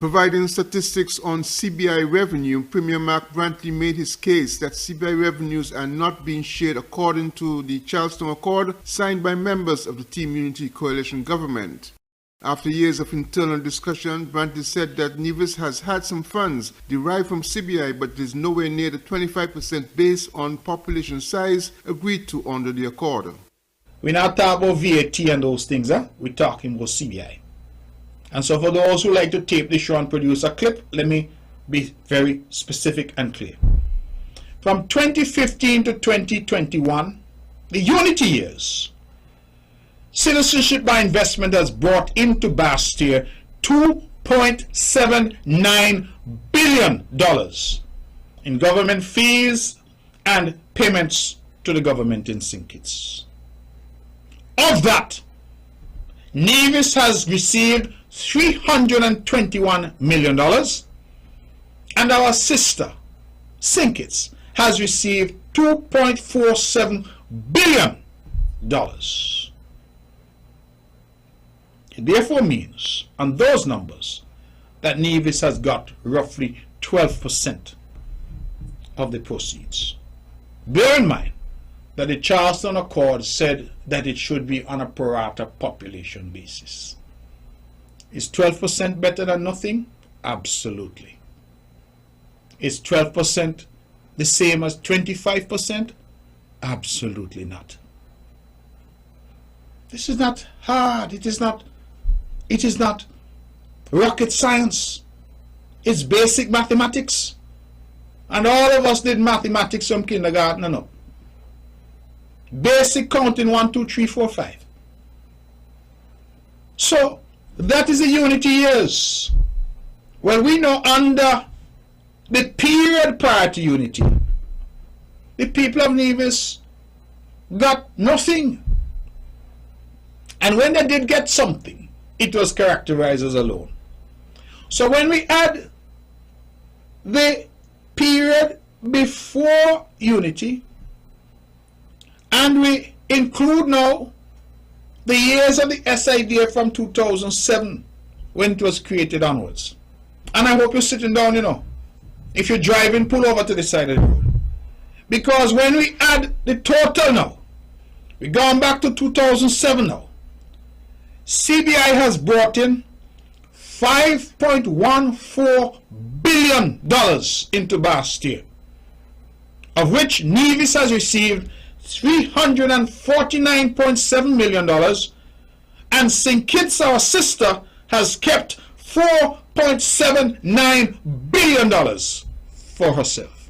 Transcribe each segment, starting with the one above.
Providing statistics on CBI revenue, Premier Mark Brantley made his case that CBI revenues are not being shared according to the Charleston Accord signed by members of the Team Unity Coalition government. After years of internal discussion, Brantley said that Nevis has had some funds derived from CBI, but it is nowhere near the 25% based on population size agreed to under the accord. We're not talking about VAT and those things, we're talking about CBI. And so for those who like to tape the show and produce a clip, let me be very specific and clear. From 2015 to 2021, the unity years, Citizenship by Investment has brought into Bastille $2.79 billion in government fees and payments to the government in St. Kitts. Of that, Nevis has received $321 million, and our sister, St. Kitts, has received $2.47 billion. It therefore means, on those numbers, that Nevis has got roughly 12% of the proceeds. Bear in mind that the Charleston Accord said that it should be on a pro rata population basis. Is 12% better than nothing? Absolutely. Is 12% the same as 25%? Absolutely not. This is not hard. It is not rocket science. It's basic mathematics. And all of us did mathematics from kindergarten and up. Basic counting 1, 2, 3, 4, 5. So that is the unity years. Well, we know under the period prior to unity, the people of Nevis got nothing. And when they did get something, it was characterized as a loan. So when we add the period before unity, and we include now the years of the SIDF from 2007 when it was created onwards. And I hope you're sitting down, you know. If you're driving, pull over to the side of the road. Because when we add the total now, we're going back to 2007 now, CBI has brought in $5.14 billion into Bastille, of which Nevis has received $349.7 million, and St. Kitts, our sister, has kept $4.79 billion for herself.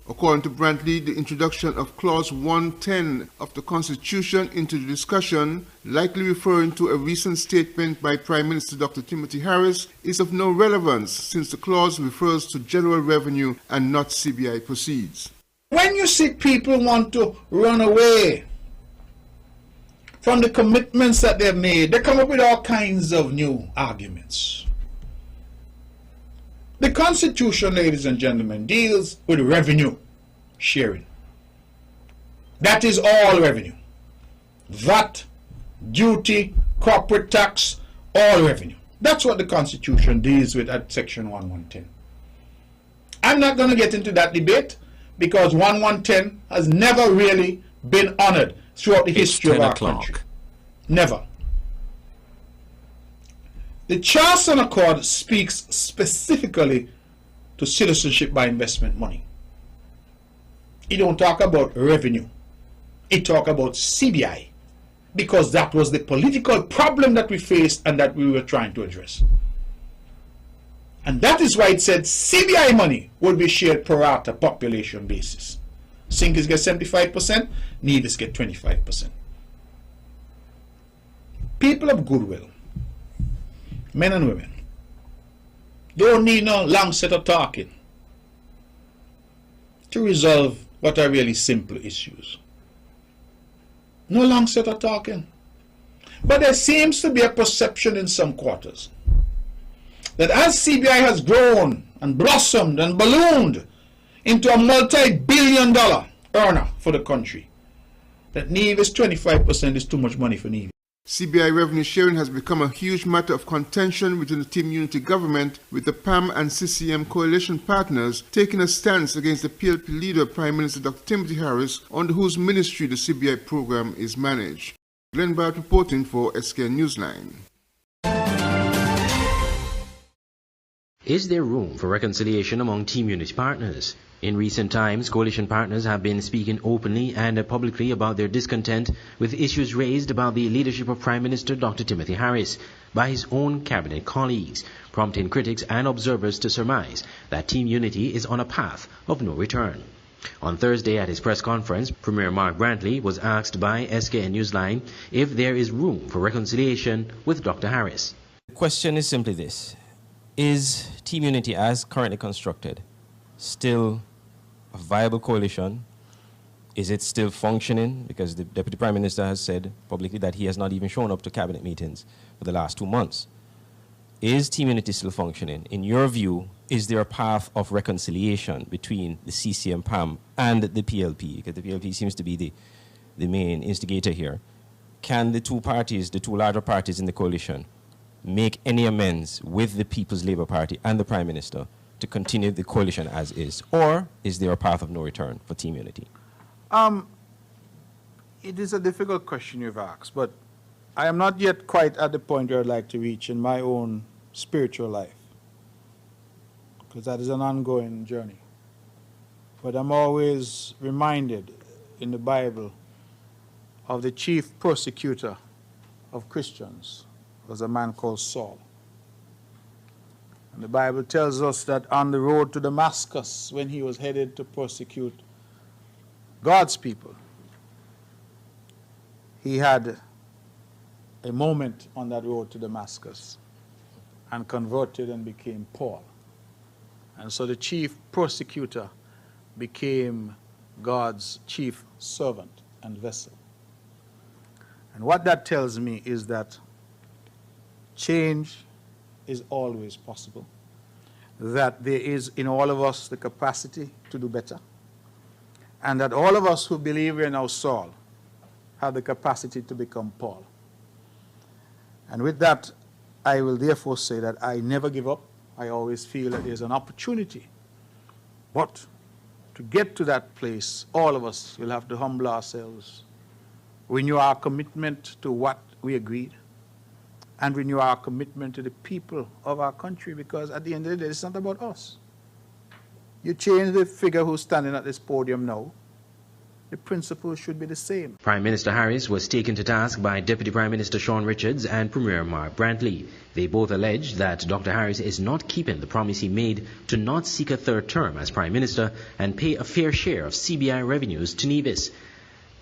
According to Brantley, the introduction of Clause 110 of the Constitution into the discussion, likely referring to a recent statement by Prime Minister Dr. Timothy Harris, is of no relevance since the clause refers to general revenue and not CBI proceeds. When you see people want to run away from the commitments that they've made, they come up with all kinds of new arguments. The Constitution, ladies and gentlemen, deals with revenue sharing. That is all revenue. VAT, duty, corporate tax, all revenue. That's what the Constitution deals with at Section 1110. I'm not going to get into that debate because 1110 has never really been honored throughout the history of our country. Never. The Charleston Accord speaks specifically to citizenship by investment money. It don't talk about revenue. It talk about CBI, because that was the political problem that we faced and that we were trying to address. And that is why it said CBI money would be shared pro rata population basis. St. Kitts get 75%, Nevis get 25%. People of goodwill, men and women, don't need no long set of talking to resolve what are really simple issues. No long set of talking. But there seems to be a perception in some quarters that as CBI has grown and blossomed and ballooned into a multi-billion-dollar earner for the country, that Nevis 25% is too much money for Nevis. CBI revenue sharing has become a huge matter of contention within the Team Unity government, with the PAM and CCM coalition partners taking a stance against the PLP leader, Prime Minister Dr. Timothy Harris, under whose ministry the CBI program is managed. Glenn Barrett reporting for SKN Newsline. Is there room for reconciliation among Team Unity partners? In recent times, coalition partners have been speaking openly and publicly about their discontent with issues raised about the leadership of Prime Minister Dr. Timothy Harris by his own cabinet colleagues, prompting critics and observers to surmise that Team Unity is on a path of no return. On Thursday at his press conference, Premier Mark Brantley was asked by SKN Newsline if there is room for reconciliation with Dr. Harris. The question is simply this: is Team Unity, as currently constructed, still a viable coalition? Is it still functioning? Because the Deputy Prime Minister has said publicly that he has not even shown up to cabinet meetings for the last 2 months. Is Team Unity still functioning? In your view, is there a path of reconciliation between the CCM PAM and the PLP? Because the PLP seems to be the main instigator here. Can the two parties, the two larger parties in the coalition, make any amends with the People's Labour Party and the Prime Minister to continue the coalition as is? Or is there a path of no return for Team Unity? It is a difficult question you've asked, but I am not yet quite at the point where I'd like to reach in my own spiritual life, because that is an ongoing journey. But I'm always reminded in the Bible of the chief persecutor of Christians, was a man called Saul. And the Bible tells us that on the road to Damascus, when he was headed to persecute God's people, he had a moment on that road to Damascus and converted and became Paul. And so the chief persecutor became God's chief servant and vessel. And what that tells me is that change is always possible, that there is in all of us the capacity to do better, and that all of us who believe we are now Saul have the capacity to become Paul. And with that, I will therefore say that I never give up. I always feel that there's an opportunity. But to get to that place, all of us will have to humble ourselves, renew our commitment to what we agreed, and renew our commitment to the people of our country, because at the end of the day, it's not about us. You change the figure who's standing at this podium now, the principle should be the same. Prime Minister Harris was taken to task by Deputy Prime Minister Sean Richards and Premier Mark Brantley. They both allege that Dr. Harris is not keeping the promise he made to not seek a third term as Prime Minister and pay a fair share of CBI revenues to Nevis.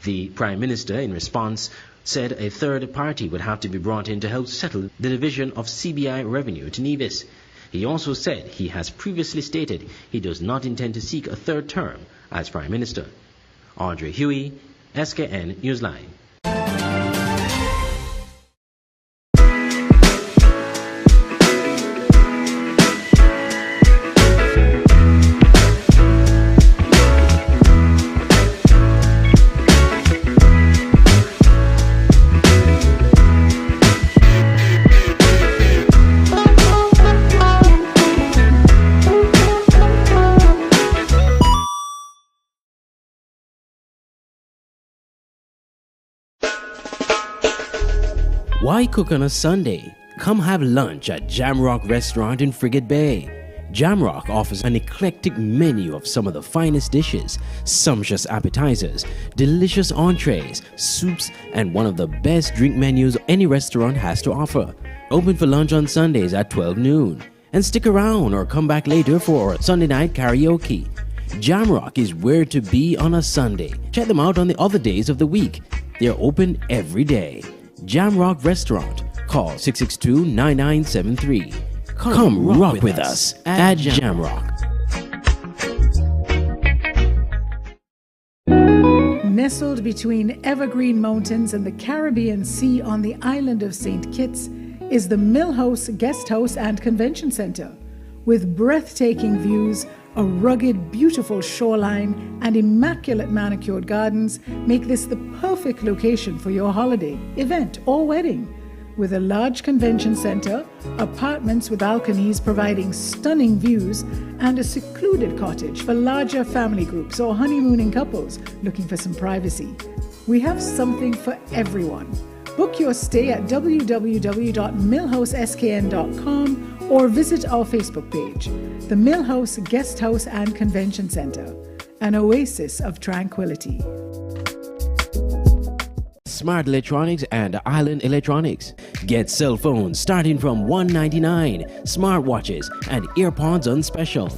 The Prime Minister, in response, said a third party would have to be brought in to help settle the division of CBI revenue to Nevis. He also said he has previously stated he does not intend to seek a third term as Prime Minister. Andre Huey, SKN Newsline. Why cook on a Sunday? Come have lunch at Jamrock Restaurant in Frigate Bay. Jamrock offers an eclectic menu of some of the finest dishes, sumptuous appetizers, delicious entrees, soups, and one of the best drink menus any restaurant has to offer. Open for lunch on Sundays at 12 noon. And stick around or come back later for Sunday night karaoke. Jamrock is where to be on a Sunday. Check them out on the other days of the week. They're open every day. Jamrock Restaurant. Call 662-9973. Come rock with us at Jamrock. Nestled between evergreen mountains and the Caribbean Sea on the island of St. Kitts is the Mill House Guest House and Convention Center. With breathtaking views, A rugged, beautiful shoreline and immaculate manicured gardens make this the perfect location for your holiday, event, or wedding. With a large convention center, apartments with balconies providing stunning views, and a secluded cottage for larger family groups or honeymooning couples looking for some privacy. We have something for everyone. Book your stay at www.millhouseskn.com or visit our Facebook page, the Millhouse Guest House and Convention Center, an oasis of tranquility. Smart Electronics and Island Electronics. Get cell phones starting from $199, smartwatches and earpods on special.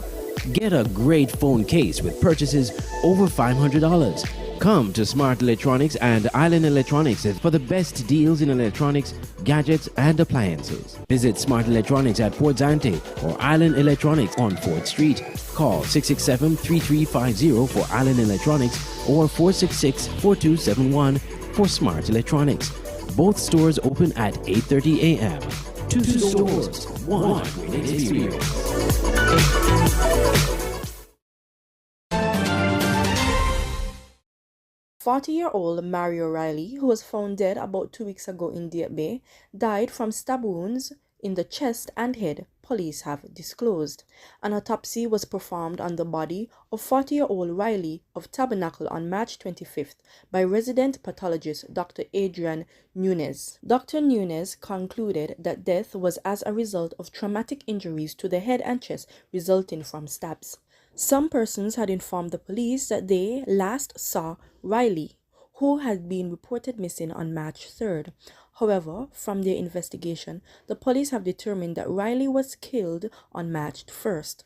Get a great phone case with purchases over $500. Come to Smart Electronics and Island Electronics for the best deals in electronics, gadgets, and appliances. Visit Smart Electronics at Port Zante or Island Electronics on 4th Street. Call 667-3350 for Island Electronics or 466-4271 for Smart Electronics. Both stores open at 8:30 a.m. Two stores, one great experience. 40-year-old Mario Riley, who was found dead about 2 weeks ago in Deer Bay, died from stab wounds in the chest and head, police have disclosed. An autopsy was performed on the body of 40-year-old Riley of Tabernacle on March 25th by resident pathologist Dr. Adrian Nunes. Dr. Nunes concluded that death was as a result of traumatic injuries to the head and chest resulting from stabs. Some persons had informed the police that they last saw Riley, who had been reported missing on March 3rd. However, from their investigation, the police have determined that Riley was killed on March 1st.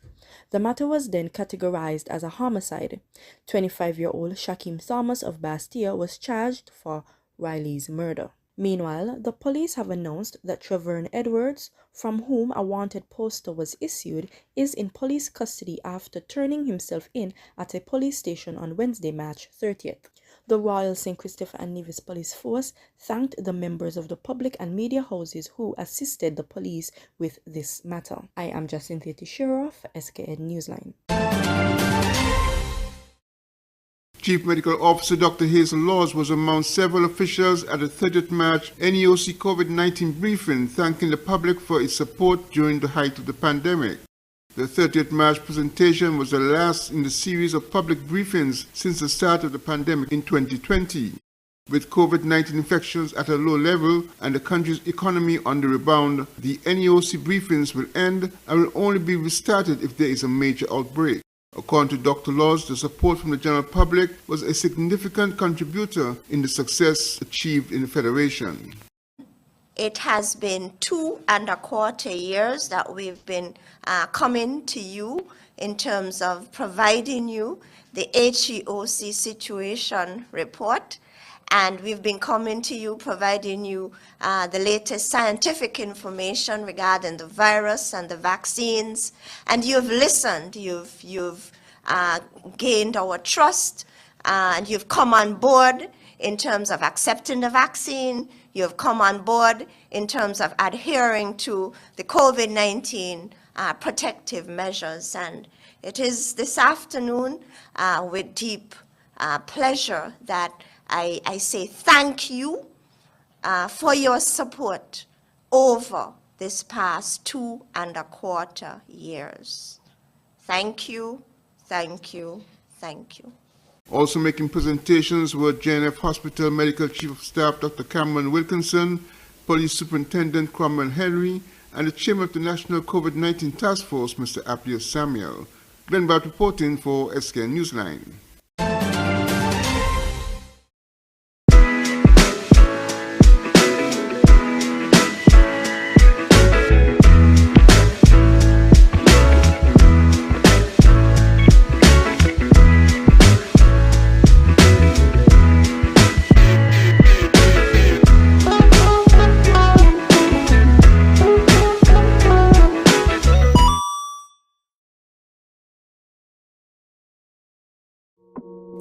The matter was then categorized as a homicide. 25-year-old Shaquem Thomas of Bastia was charged for Riley's murder. Meanwhile, the police have announced that Treverne Edwards, from whom a wanted poster was issued, is in police custody after turning himself in at a police station on Wednesday, March 30th. The Royal St. Christopher and Nevis Police Force thanked the members of the public and media houses who assisted the police with this matter. I am Jacinthia Tishiro for SKN Newsline. Chief Medical Officer Dr. Hazel Laws was among several officials at the 30th March NEOC COVID-19 briefing, thanking the public for its support during the height of the pandemic. The 30th March presentation was the last in the series of public briefings since the start of the pandemic in 2020. With COVID-19 infections at a low level and the country's economy on the rebound, the NEOC briefings will end and will only be restarted if there is a major outbreak. According to Dr. Laws, the support from the general public was a significant contributor in the success achieved in the Federation. It has been 2.25 years that we've been coming to you in terms of providing you the HEOC situation report. And we've been coming to you, providing you the latest scientific information regarding the virus and the vaccines. And you've listened, you've gained our trust, and you've come on board in terms of accepting the vaccine. You've come on board in terms of adhering to the COVID-19 protective measures. And it is this afternoon with deep pleasure that I say thank you for your support over this past 2.25 years. Thank you, thank you, thank you. Also making presentations were JNF Hospital Medical Chief of Staff Dr. Cameron Wilkinson, Police Superintendent Cromwell Henry, and the Chairman of the National COVID-19 Task Force, Mr. Appius Samuel. Glenn Bart reporting for SKN Newsline.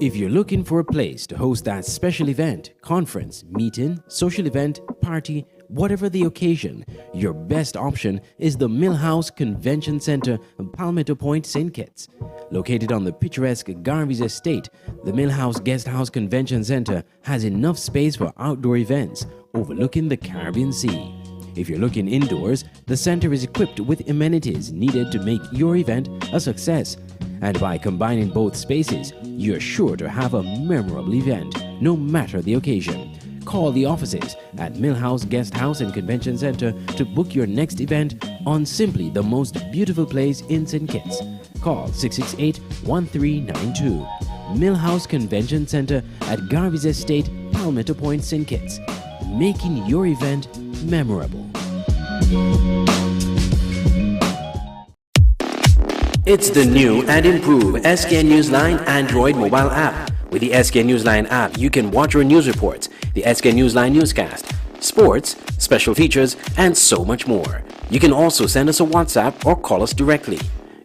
If you're looking for a place to host that special event, conference, meeting, social event, party, Whatever the occasion, your best option is the Millhouse Convention Center in Palmetto Point, St. Kitts. Located on the picturesque Garvey's Estate, the Millhouse Guest House Convention Center has enough space for outdoor events overlooking the Caribbean Sea. If you're looking indoors, the center is equipped with amenities needed to make your event a success. And by combining both spaces, you're sure to have a memorable event, no matter the occasion. Call the offices at Millhouse Guest House and Convention Center to book your next event on simply the most beautiful place in St. Kitts. Call 668-1392. Millhouse Convention Center at Garvey's Estate, Palmetto Point, St. Kitts. Making your event memorable. It's the new and improved SK Newsline Android mobile app. With the SK Newsline app, you can watch your news reports, the SK Newsline Newscast, sports, special features, and so much more. You can also send us a WhatsApp or call us directly.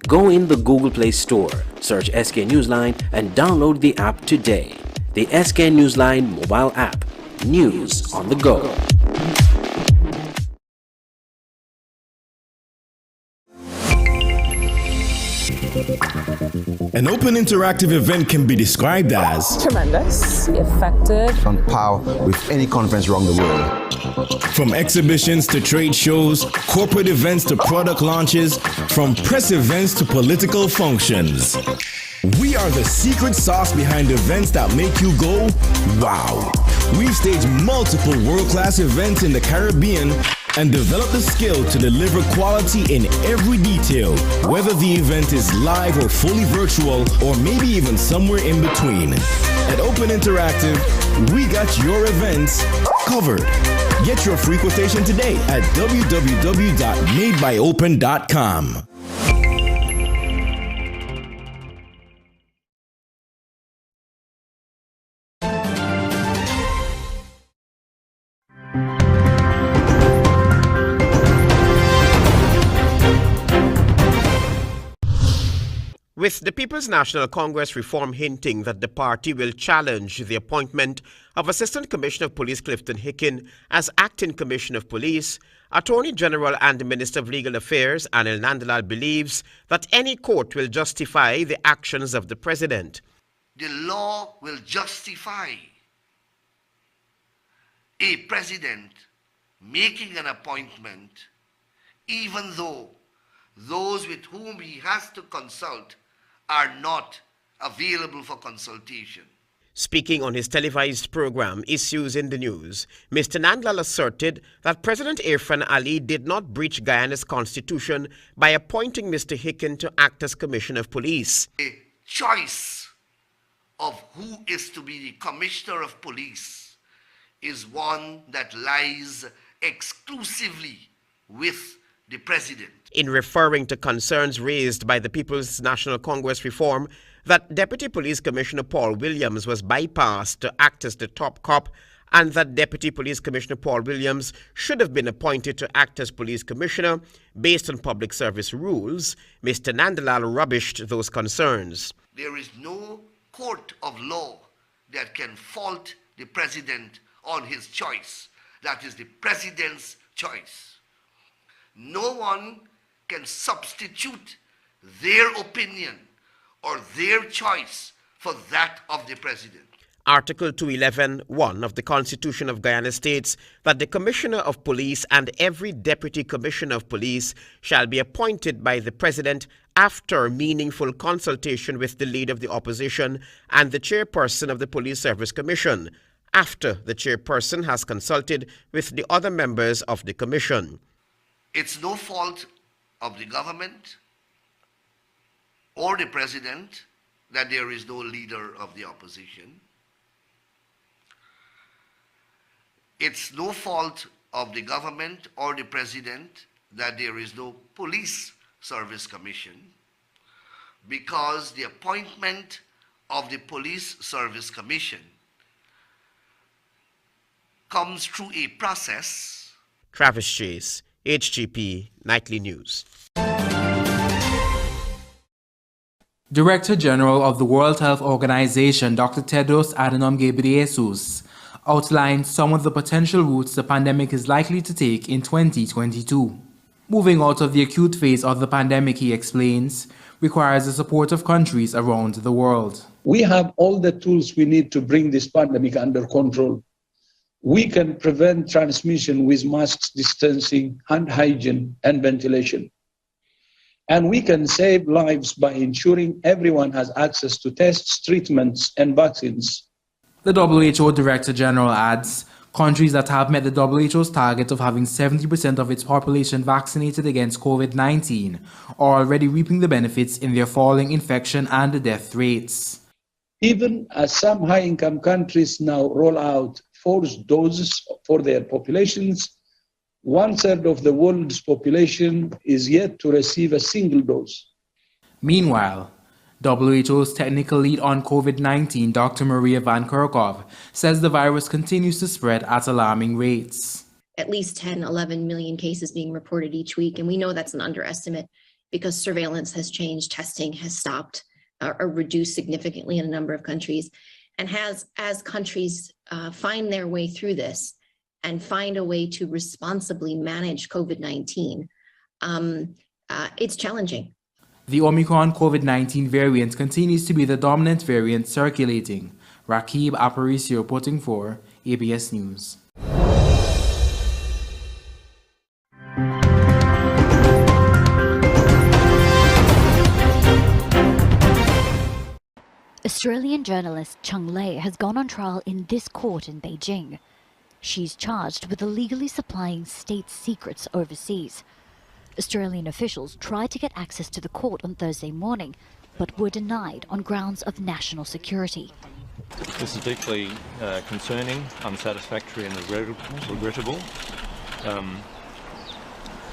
Go in the Google Play Store, search SK Newsline, and download the app today. The SK Newsline mobile app. News on the go. An open interactive event can be described as tremendous, effective, on par with any conference around the world. From exhibitions to trade shows, corporate events to product launches, from press events to political functions. We are the secret sauce behind events that make you go, wow. We've staged multiple world-class events in the Caribbean and developed the skill to deliver quality in every detail, whether the event is live or fully virtual, or maybe even somewhere in between. At Open Interactive, we got your events covered. Get your free quotation today at www.madebyopen.com. With the People's National Congress reform hinting that the party will challenge the appointment of Assistant Commissioner of Police Clifton Hicken as Acting Commissioner of Police, Attorney General and Minister of Legal Affairs Anil Nandlal believes that any court will justify the actions of the President. The law will justify a President making an appointment even though those with whom he has to consult are not available for consultation. Speaking on his televised program, Issues in the News, Mr. Nandlal asserted that President Irfan Ali did not breach Guyana's constitution by appointing Mr. Hicken to act as Commissioner of Police. The choice of who is to be the Commissioner of Police is one that lies exclusively with the President. In referring to concerns raised by the People's National Congress reform that Deputy Police Commissioner Paul Williams was bypassed to act as the top cop and that Deputy Police Commissioner Paul Williams should have been appointed to act as Police Commissioner based on public service rules, Mr. Nandlal rubbished those concerns. There is no court of law that can fault the President on his choice. That is the President's choice. No one can substitute their opinion or their choice for that of the President. Article 211(1) of the Constitution of Guyana states that the Commissioner of Police and every Deputy Commissioner of Police shall be appointed by the President after meaningful consultation with the Leader of the Opposition and the Chairperson of the Police Service Commission, after the Chairperson has consulted with the other members of the Commission. It's no fault of the government or the President that there is no Leader of the Opposition. It's no fault of the government or the President that there is no Police Service Commission, because the appointment of the Police Service Commission comes through a process. Travis Chase, HGP Nightly News. Director General of the World Health Organization, Dr. Tedros Adhanom Ghebreyesus, outlined some of the potential routes the pandemic is likely to take in 2022. Moving out of the acute phase of the pandemic, he explains, requires the support of countries around the world. We have all the tools we need to bring this pandemic under control. We can prevent transmission with masks, distancing, hand hygiene, and ventilation. And we can save lives by ensuring everyone has access to tests, treatments, and vaccines. The WHO Director General adds, countries that have met the WHO's target of having 70% of its population vaccinated against COVID-19 are already reaping the benefits in their falling infection and death rates. Even as some high-income countries now roll out forced doses for their populations, 1/3 of the world's population is yet to receive a single dose. Meanwhile, WHO's technical lead on COVID-19, Dr. Maria Van Kerkhove, says the virus continues to spread at alarming rates. At least 10, 11 million cases being reported each week, and we know that's an underestimate because surveillance has changed, testing has stopped or reduced significantly in a number of countries. And as countries find their way through this and find a way to responsibly manage COVID-19, it's challenging. The Omicron COVID-19 variant continues to be the dominant variant circulating. Rakib Aparicio reporting for ABS News. Australian journalist Cheng Lei has gone on trial in this court in Beijing. She's charged with illegally supplying state secrets overseas. Australian officials tried to get access to the court on Thursday morning, but were denied on grounds of national security. This is deeply concerning, unsatisfactory and regrettable.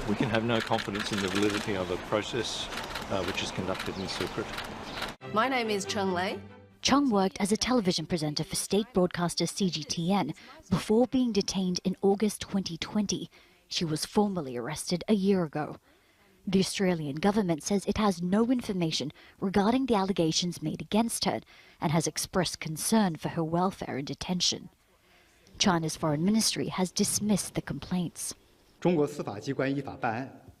We can have no confidence in the validity of a process which is conducted in secret. My name is Cheng Lei. Chung worked as a television presenter for state broadcaster CGTN before being detained in August 2020. She was formally arrested a year ago. The Australian government says it has no information regarding the allegations made against her and has expressed concern for her welfare in detention. China's foreign ministry has dismissed the complaints.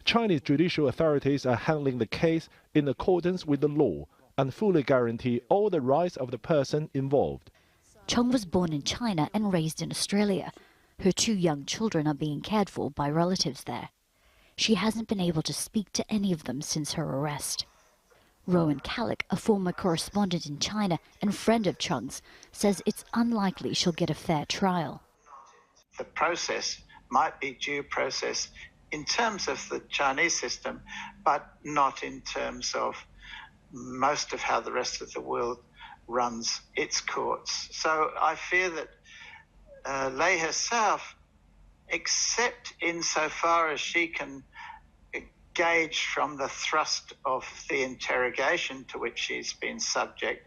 Chinese judicial authorities are handling the case in accordance with the law and fully guarantee all the rights of the person involved. Chung was born in China and raised in Australia. Her 2 young children are being cared for by relatives there. She hasn't been able to speak to any of them since her arrest. Rowan Kallick, a former correspondent in China and friend of Chung's, says it's unlikely she'll get a fair trial. The process might be due process in terms of the Chinese system, but not in terms of most of how the rest of the world runs its courts. So I fear that Lei herself, except insofar as she can gauge from the thrust of the interrogation to which she's been subject,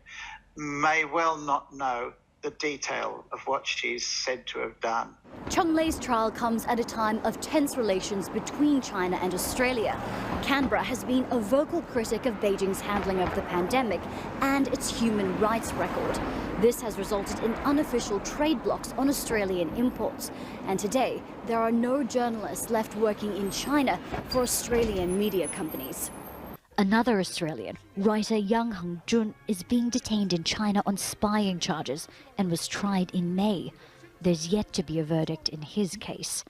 may well not know the detail of what she's said to have done. Cheng Lei's trial comes at a time of tense relations between China and Australia. Canberra has been a vocal critic of Beijing's handling of the pandemic and its human rights record. This has resulted in unofficial trade blocks on Australian imports. And today, there are no journalists left working in China for Australian media companies. Another Australian, writer Yang Hengjun, is being detained in China on spying charges and was tried in May. There's yet to be a verdict in his case.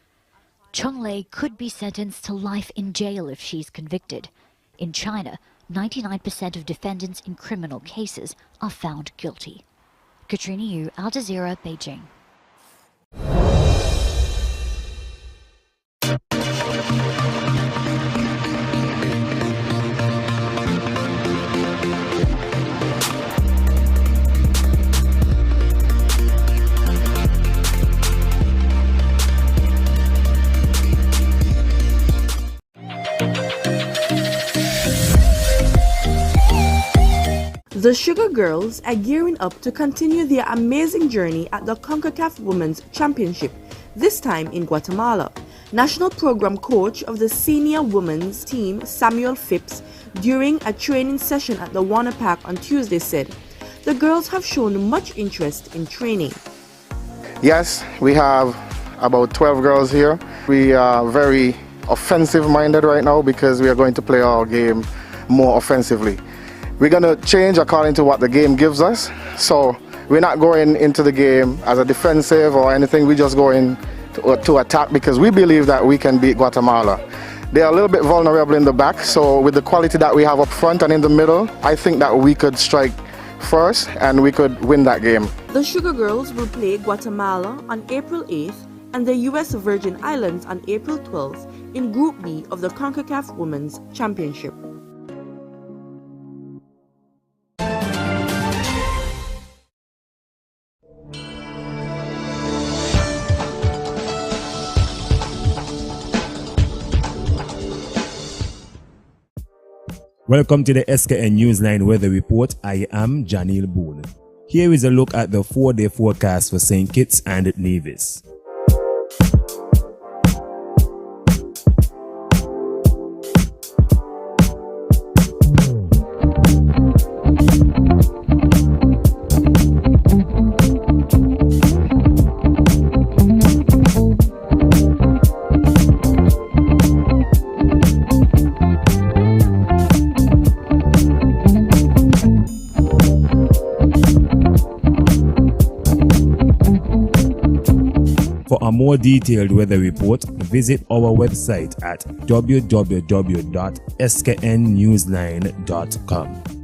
Cheng Lei could be sentenced to life in jail if she's convicted. In China, 99% of defendants in criminal cases are found guilty. Katrina Yu, Al Jazeera, Beijing. The Sugar Girls are gearing up to continue their amazing journey at the CONCACAF Women's Championship, this time in Guatemala. National Program Coach of the senior women's team, Samuel Phipps, during a training session at the Warner Park on Tuesday said, "The girls have shown much interest in training." Yes, we have about 12 girls here. We are very offensive minded right now because we are going to play our game more offensively. We're going to change according to what the game gives us. So we're not going into the game as a defensive or anything. We just go in to attack because we believe that we can beat Guatemala. They are a little bit vulnerable in the back, so with the quality that we have up front and in the middle, I think that we could strike first and we could win that game. The Sugar Girls will play Guatemala on April 8th and the U.S. Virgin Islands on April 12th in Group B of the CONCACAF Women's Championship. Welcome to the SKN Newsline Weather Report. I am Janil Boone. Here is a look at the 4-day forecast for St. Kitts and Nevis. For a more detailed weather report, visit our website at www.sknnewsline.com.